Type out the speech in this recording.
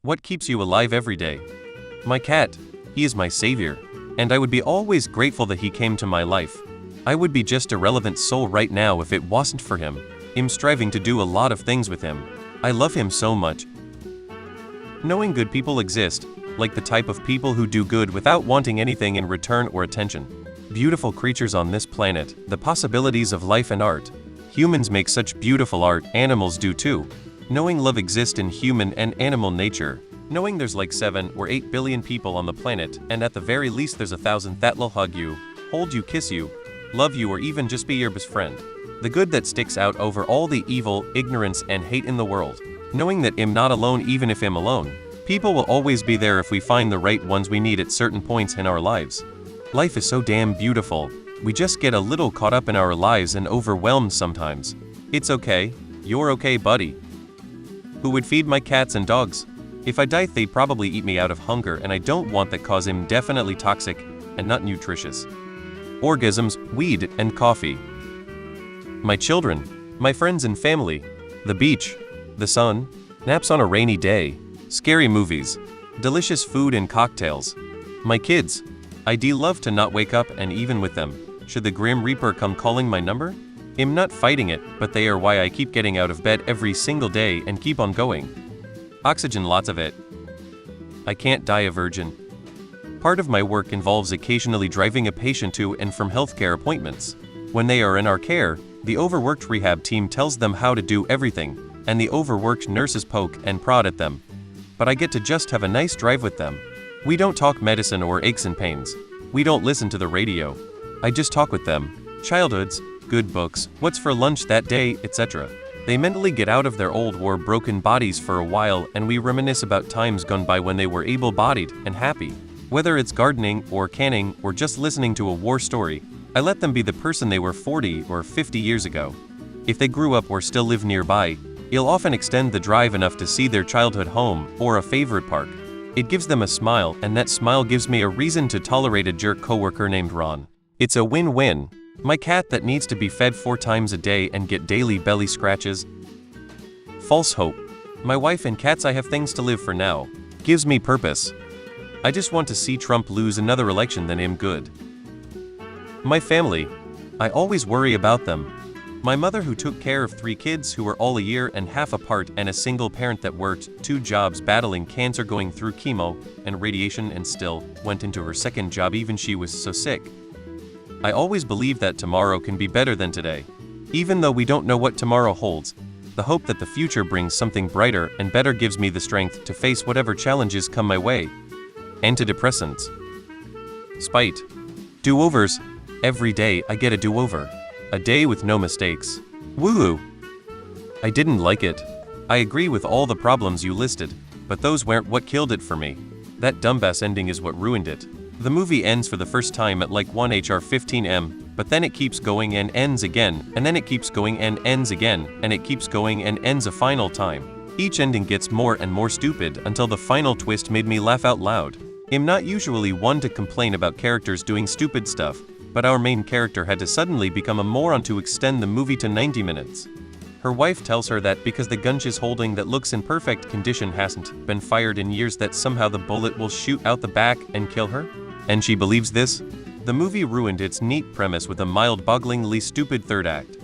What keeps you alive every day? My cat. He is my savior. And I would be always grateful that he came to my life. I would be just a relevant soul right now if it wasn't for him. I'm striving to do a lot of things with him. I love him so much. Knowing good people exist, like the type of people who do good without wanting anything in return or attention. Beautiful creatures on this planet, the possibilities of life and art. Humans make such beautiful art, animals do too. Knowing love exists in human and animal nature. Knowing there's like 7 or 8 billion people on the planet, and at the very least there's 1,000 that'll hug you, hold you, kiss you, love you, or even just be your best friend. The good that sticks out over all the evil, ignorance, and hate in the world. Knowing that I'm not alone even if I'm alone. People will always be there if we find the right ones we need at certain points in our lives. Life is so damn beautiful. We just get a little caught up in our lives and overwhelmed sometimes. It's okay. You're okay, buddy. Who would feed my cats and dogs? If I die, they'd probably eat me out of hunger, and I don't want that cause I'm definitely toxic and not nutritious. Orgasms, weed, and coffee. My children, my friends and family, the beach, the sun, naps on a rainy day, scary movies, delicious food and cocktails. My kids, I'd love to not wake up and even with them, should the Grim Reaper come calling my number? I'm not fighting it, but they are why I keep getting out of bed every single day and keep on going. Oxygen, lots of it. I can't die a virgin. Part of my work involves occasionally driving a patient to and from healthcare appointments. When they are in our care, the overworked rehab team tells them how to do everything, and the overworked nurses poke and prod at them. But I get to just have a nice drive with them. We don't talk medicine or aches and pains. We don't listen to the radio. I just talk with them. Childhoods, good books, what's for lunch that day, etc. They mentally get out of their old war-broken bodies for a while, and we reminisce about times gone by when they were able-bodied and happy. Whether it's gardening or canning or just listening to a war story, I let them be the person they were 40 or 50 years ago. If they grew up or still live nearby, you'll often extend the drive enough to see their childhood home or a favorite park. It gives them a smile, and that smile gives me a reason to tolerate a jerk coworker named Ron. It's a win-win. My cat that needs to be fed 4 times a day and get daily belly scratches. False hope. My wife and cats, I have things to live for now. Gives me purpose. I just want to see Trump lose another election, then I'm good. My family. I always worry about them. My mother, who took care of 3 kids who were all a year and half apart, and a single parent that worked 2 jobs battling cancer, going through chemo and radiation, and still went into her 2nd job even she was so sick. I always believe that tomorrow can be better than today. Even though we don't know what tomorrow holds, the hope that the future brings something brighter and better gives me the strength to face whatever challenges come my way. Antidepressants. Spite. Do-overs. Every day I get a do-over. A day with no mistakes. Woohoo! I didn't like it. I agree with all the problems you listed, but those weren't what killed it for me. That dumbass ending is what ruined it. The movie ends for the first time at like 1h15m, but then it keeps going and ends again, and then it keeps going and ends again, and it keeps going and ends a final time. Each ending gets more and more stupid until the final twist made me laugh out loud. I'm not usually one to complain about characters doing stupid stuff, but our main character had to suddenly become a moron to extend the movie to 90 minutes. Her wife tells her that because the gun she's holding that looks in perfect condition hasn't been fired in years, that somehow the bullet will shoot out the back and kill her. And she believes this? The movie ruined its neat premise with a mind-bogglingly stupid 3rd act.